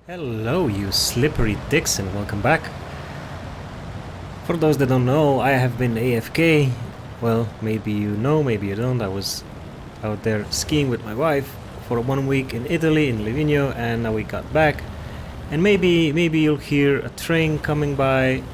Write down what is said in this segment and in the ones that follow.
Hello, you slippery dicks, and welcome back. For those that don't know, I have been AFK. Well, maybe you know, maybe you don't. I was out there skiing with my wife for 1 week in Italy, in Livigno, and now we got back. And maybe you'll hear a train coming by,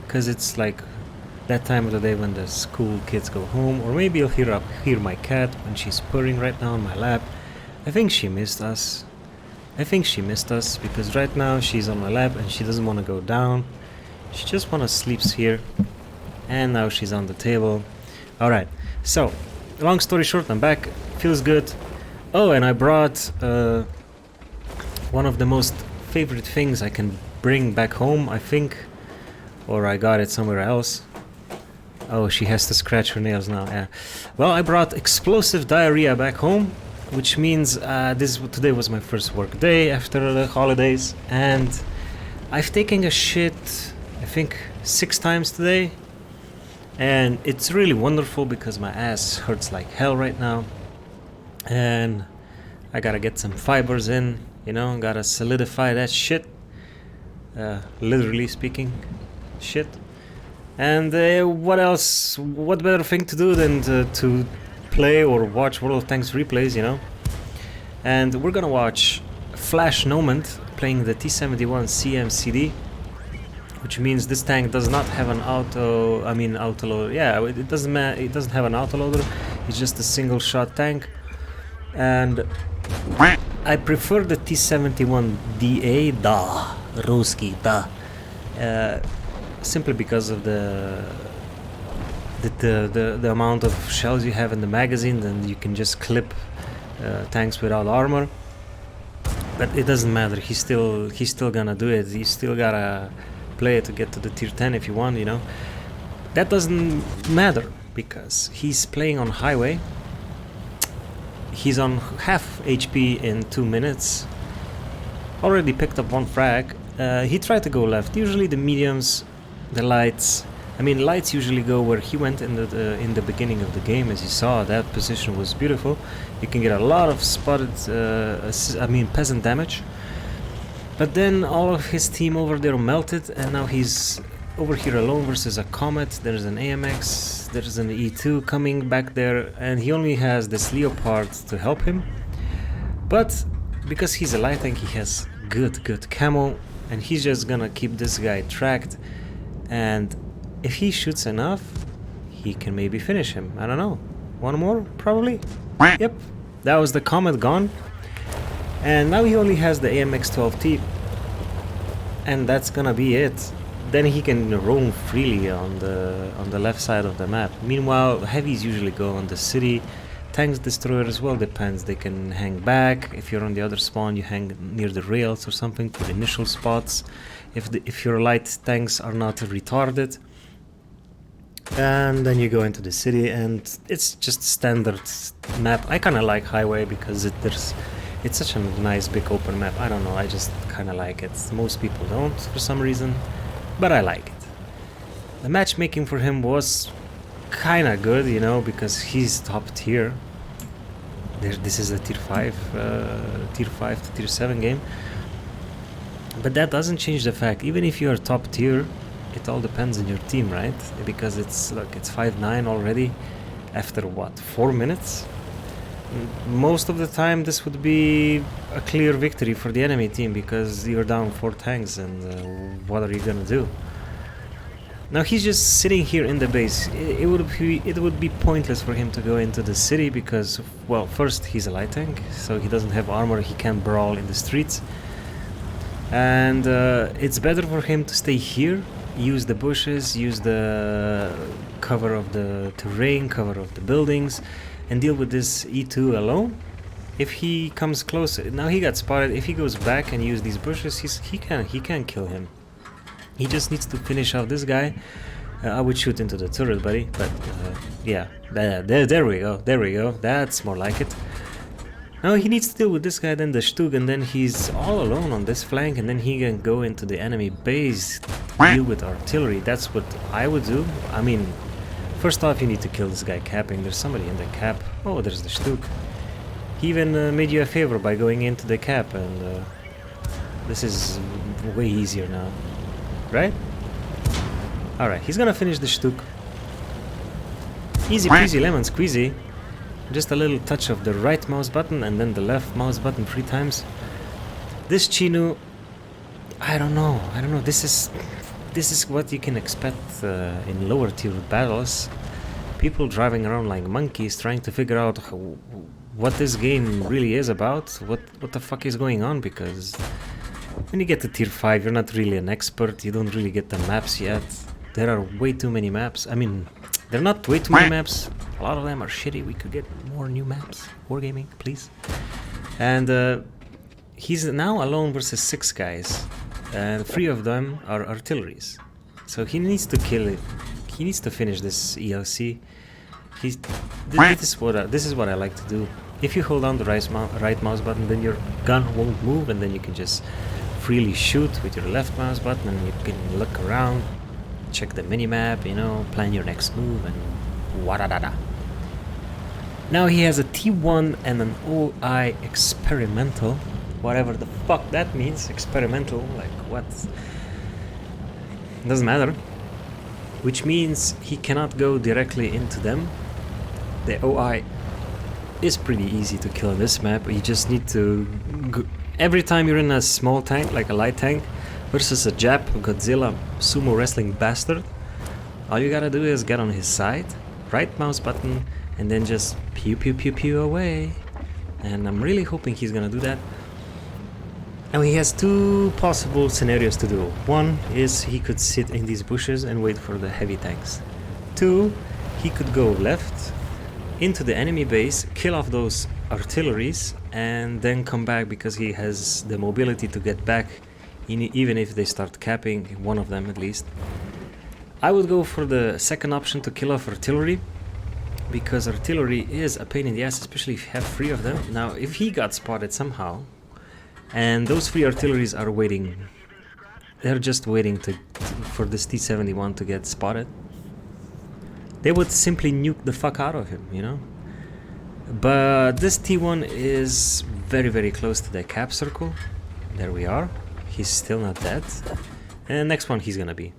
because it's like that time of the day when the school kids go home. Or maybe you'll hear my cat when she's purring right now on my lap. I think she missed us. Because right now she's on my lap and she doesn't want to go down. She just want to sleep here. And now she's on the table. Alright, so long story short, I'm back. Feels good. Oh, and I brought one of the most favorite things I can bring back home, I think. Or I got it somewhere else. Oh, she has to scratch her nails now. Yeah. Well, I brought explosive diarrhea back home, which means today was my first work day after the holidays, and I've taken a shit, I think 6 times today, and it's really wonderful because my ass hurts like hell right now, and I gotta get some fibers in, gotta solidify that shit, literally speaking, shit. And what else, what better thing to do than to play or watch World of Tanks replays, And we're gonna watch Flash Nomad playing the T71 CMCD, which means this tank does not have an autoloader. Yeah, it doesn't have an autoloader. It's just a single shot tank, and I prefer the T71 DA Ruski simply because of the amount of shells you have in the magazine. Then you can just clip tanks without armor, but it doesn't matter. He's still gonna do it. You still gotta play it to get to the tier 10 if you want, That doesn't matter because he's playing on highway. He's on half HP in 2 minutes. Already picked up 1 frag. He tried to go left. Usually the mediums, the lights. Lights usually go where he went in the beginning of the game, as you saw. That position was beautiful. You can get a lot of spotted, peasant damage. But then all of his team over there melted, and now he's over here alone versus a Comet. There's an AMX, there's an E2 coming back there, and he only has this Leopard to help him. But because he's a light tank, he has good camo, and he's just gonna keep this guy tracked. And if he shoots enough, he can maybe finish him. I don't know. 1 more, probably? Yep. That was the Comet gone. And now he only has the AMX-12T. And that's gonna be it. Then he can roam freely on the left side of the map. Meanwhile, heavies usually go on the city. Tanks destroyer as well, depends. They can hang back. If you're on the other spawn, you hang near the rails or something for the initial spots. If your light tanks are not retarded. And then you go into the city, and it's just standard map. I kind of like highway because it's such a nice big open map. I don't know, I just kind of like it. Most people don't for some reason, but I like it. The matchmaking for him was kind of good, because he's top tier. This is a tier 5 to tier 7 game. But that doesn't change the fact, even if you're top tier, it all depends on your team, right? Because it's 5-9 already after 4 minutes? Most of the time this would be a clear victory for the enemy team because you're down 4 tanks, and what are you gonna do? Now he's just sitting here in the base. It would be pointless for him to go into the city because, well, first he's a light tank, so he doesn't have armor, he can't brawl in the streets. And it's better for him to stay here, use the bushes, use the cover of the terrain, cover of the buildings, and deal with this E2 alone. If he comes close, now he got spotted. If he goes back and use these bushes, he can kill him. He just needs to finish off this guy. I would shoot into the turret, buddy, but yeah, there we go, that's more like it. Now he needs to deal with this guy, then the Stug, and then he's all alone on this flank, and then he can go into the enemy base, deal with artillery. That's what I would do. First off, you need to kill this guy capping. There's somebody in the cap. Oh, there's the Stug. He even made you a favor by going into the cap, and This is way easier now, right? Alright, he's gonna finish the shtuk. Easy peasy lemon squeezy. Just a little touch of the right mouse button and then the left mouse button 3 times. This Chinu, I don't know. This is what you can expect in lower tier battles. People driving around like monkeys trying to figure out what this game really is about. What the fuck is going on? Because when you get to tier 5, you're not really an expert. You don't really get the maps yet. There are way too many maps. I mean, they're not way too many maps. A lot of them are shitty. We could get more new maps. Wargaming, please. And he's now alone versus 6 guys. And 3 of them are artilleries. So he needs to kill it. He needs to finish this ELC. This is what I like to do. If you hold down the right mouse button, then your gun won't move, and then you can just freely shoot with your left mouse button, and you can look around, check the minimap, you know, plan your next move, and wada-da-da. Now he has a T1 and an OI experimental, whatever the fuck that means. Experimental, like what? Doesn't matter. Which means he cannot go directly into them. The OI is pretty easy to kill on this map. You just need to every time you're in a small tank, like a light tank, versus a Jap Godzilla sumo wrestling bastard, all you gotta do is get on his side, right mouse button, and then just pew pew pew pew away. And I'm really hoping he's gonna do that. Now he has 2 possible scenarios to do. One is he could sit in these bushes and wait for the heavy tanks. 2, he could go left into the enemy base, kill off those artilleries, and then come back because he has the mobility to get back, even if they start capping, one of them at least. I would go for the second option to kill off artillery, because artillery is a pain in the ass, especially if you have 3 of them. Now, if he got spotted somehow, and those 3 artilleries are waiting, they're just waiting for this T71 to get spotted, they would simply nuke the fuck out of him, you know? But this T1 is very, very close to the cap circle. There we are. He's still not dead. And next one he's gonna be.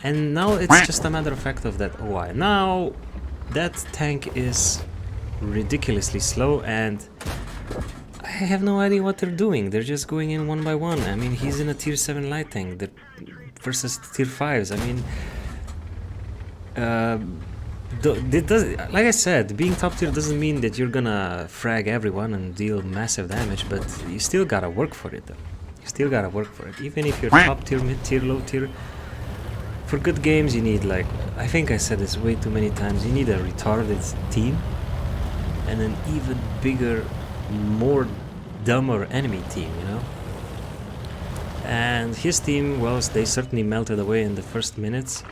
And now it's just a matter of fact of that OI. Now, that tank is ridiculously slow, and I have no idea what they're doing. They're just going in one by one. I mean, he's in a tier 7 light tank versus tier 5s. I mean, like I said, being top tier doesn't mean that you're gonna frag everyone and deal massive damage, but you still gotta work for it though. You still gotta work for it. Even if you're top tier, mid tier, low tier, for good games you need, like, I think I said this way too many times, you need a retarded team and an even bigger, more dumber enemy team, you know? And his team, well, they certainly melted away in the first minutes.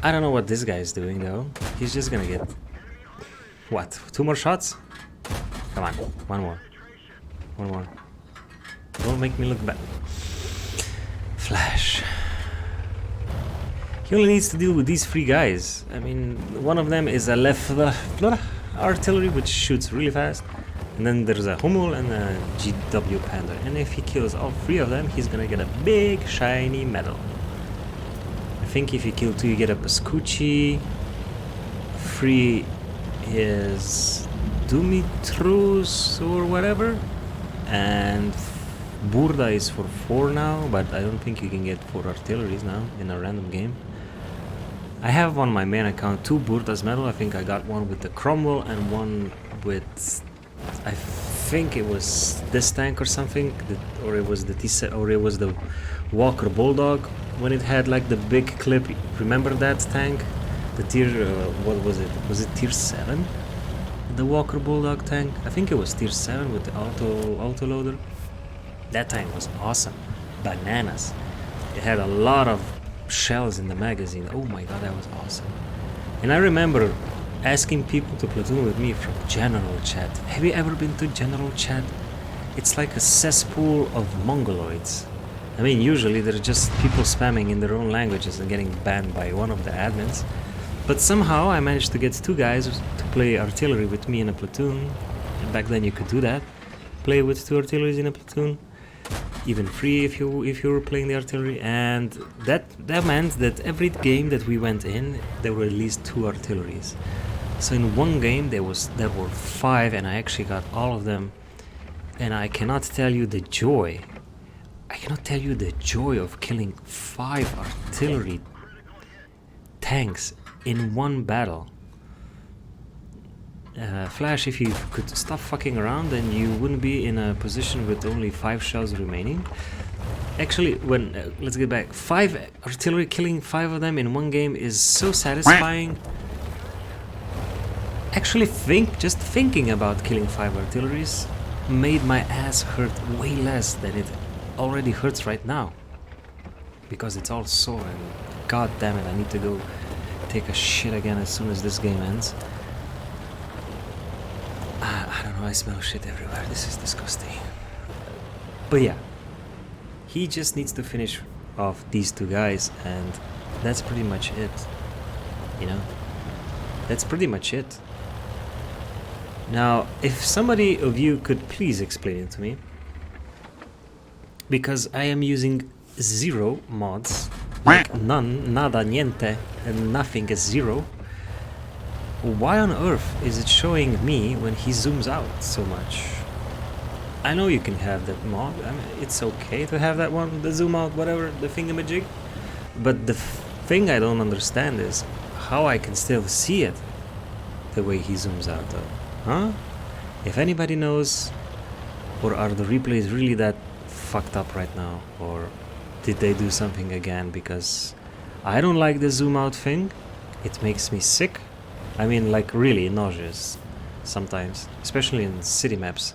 I don't know what this guy is doing though. He's just gonna get, what, 2 more shots? Come on, one more. Don't make me look bad. Flash. He only needs to deal with these 3 guys. I mean, one of them is a left artillery, which shoots really fast. And then there's a Hummel and a GW Panther. And if he kills all 3 of them, he's gonna get a big shiny medal. I think if you kill 2, you get a Pascucci. 3 is Dumitrus or whatever. And Burda is for 4 now, but I don't think you can get 4 artilleries now in a random game. I have on my main account 2 Burda's medal. I think I got one with the Cromwell and one with, I think it was this tank or something, or it was the Walker Bulldog when it had like the big clip. Remember that tank? The tier, what was it? Was it tier 7? The Walker Bulldog tank? I think it was tier 7 with the autoloader. That tank was awesome. Bananas. It had a lot of shells in the magazine. Oh my god, that was awesome. And I remember asking people to platoon with me from general chat. Have you ever been to general chat? It's like a cesspool of mongoloids. I mean, usually they're just people spamming in their own languages and getting banned by one of the admins. But somehow I managed to get 2 guys to play artillery with me in a platoon. And back then you could do that. Play with 2 artilleries in a platoon. even free if you were playing the artillery, and that meant that every game that we went in, there were at least 2 artilleries. So in one game there were 5, and I actually got all of them, and I cannot tell you the joy. I cannot tell you the joy of killing 5 artillery tanks in one battle. Flash, if you could stop fucking around, then you wouldn't be in a position with only 5 shells remaining. Actually, when let's get back. 5 artillery, killing 5 of them in one game is so satisfying. Actually, just thinking about killing 5 artilleries made my ass hurt way less than it already hurts right now, because it's all sore, and god damn it, I need to go take a shit again as soon as this game ends. I don't know, I smell shit everywhere, this is disgusting. But yeah, he just needs to finish off these 2 guys, and that's pretty much it, you know, that's pretty much it. Now, if somebody of you could please explain it to me, because I am using 0 mods, like none, nada, niente, and nothing is 0. Why on earth is it showing me when he zooms out so much? I know you can have that mod, I mean, it's okay to have that one, the zoom out, whatever, the thingamajig, but the thing I don't understand is how I can still see it the way he zooms out though, huh? If anybody knows, or are the replays really that fucked up right now, or did they do something again? Because I don't like the zoom out thing, it makes me sick. I mean, like really nauseous sometimes, especially in city maps.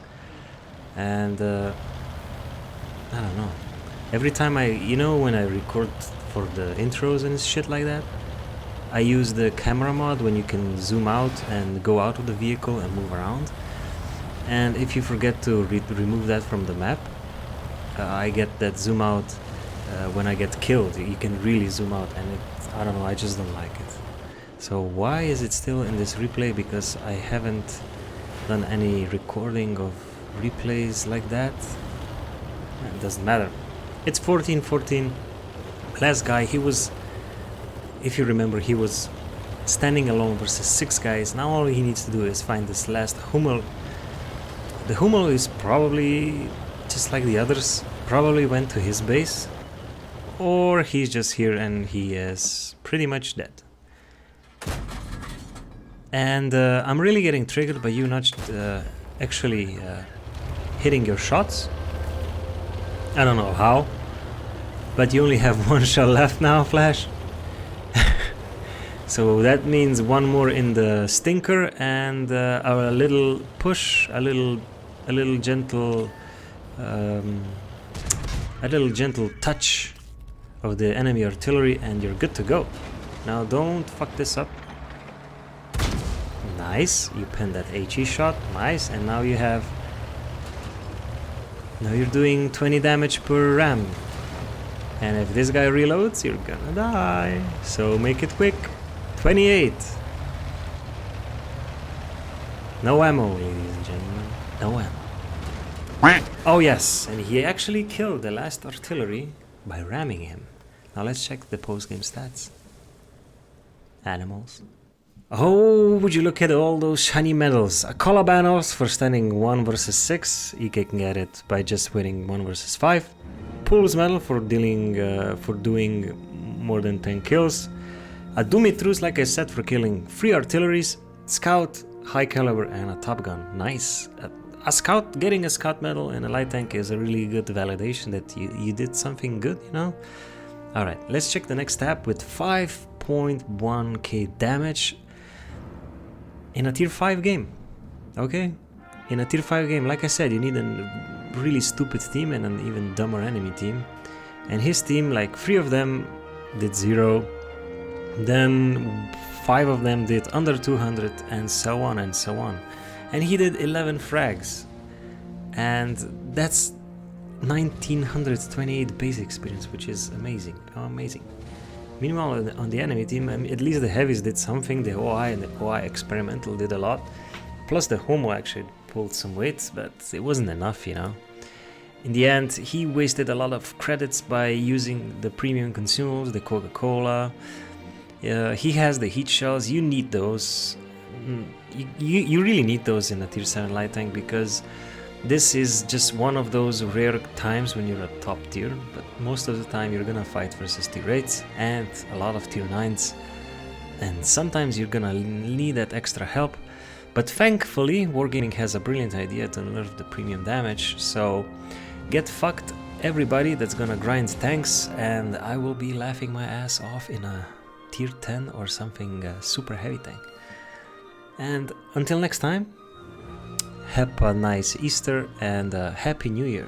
And I don't know, every time when I record for the intros and shit like that, I use the camera mod when you can zoom out and go out of the vehicle and move around, and if you forget to remove that from the map, I get that zoom out when I get killed. You can really zoom out, and I don't know, I just don't like it. So why is it still in this replay? Because I haven't done any recording of replays like that. It doesn't matter. It's 14-14. Last guy, he was, if you remember, he was standing alone versus 6 guys. Now all he needs to do is find this last Hummel. The Hummel is probably, just like the others, probably went to his base, or he's just here and he is pretty much dead. And I'm really getting triggered by you not actually hitting your shots. I don't know how, but you only have 1 shot left now, Flash. So that means 1 more in the stinker, and a little push, a little gentle touch of the enemy artillery, and you're good to go. Now don't fuck this up. Nice, you pinned that HE shot, nice, and now you're doing 20 damage per ram. And if this guy reloads, you're gonna die. So make it quick. 28. No ammo, ladies and gentlemen. No ammo. Oh yes, and he actually killed the last artillery by ramming him. Now let's check the post-game stats. Animals. Oh, would you look at all those shiny medals. Colabanos for standing 1 versus 6. You can get it by just winning 1 versus 5. Pools medal for doing more than 10 kills. A Dumitrus, like I said, for killing 3 artilleries. Scout, high caliber, and a top gun. Nice. A scout, getting a scout medal and a light tank is a really good validation that you did something good, you know? Alright, let's check the next tab with 5.1k damage in a tier 5 game. Okay? In a tier 5 game, like I said, you need a really stupid team and an even dumber enemy team. And his team, like 3 of them did 0, then 5 of them did under 200, and so on and so on. And he did 11 frags, and that's 1928 base experience, which is amazing. Oh, amazing. Meanwhile, on the enemy team, at least the heavies did something. The OI and the OI experimental did a lot, plus the Homo actually pulled some weights, but it wasn't enough, you know. In the end, he wasted a lot of credits by using the premium consumables, the Coca-Cola. He has the heat shells. You need those. You really need those in a tier 7 light tank, because this is just one of those rare times when you're a top tier, but most of the time you're gonna fight versus tier 8s and a lot of tier 9s, and sometimes you're gonna need that extra help. But thankfully, Wargaming has a brilliant idea to nerf the premium damage, so get fucked everybody that's gonna grind tanks, and I will be laughing my ass off in a tier 10 or something super heavy tank. And until next time, have a nice Easter and a Happy New Year.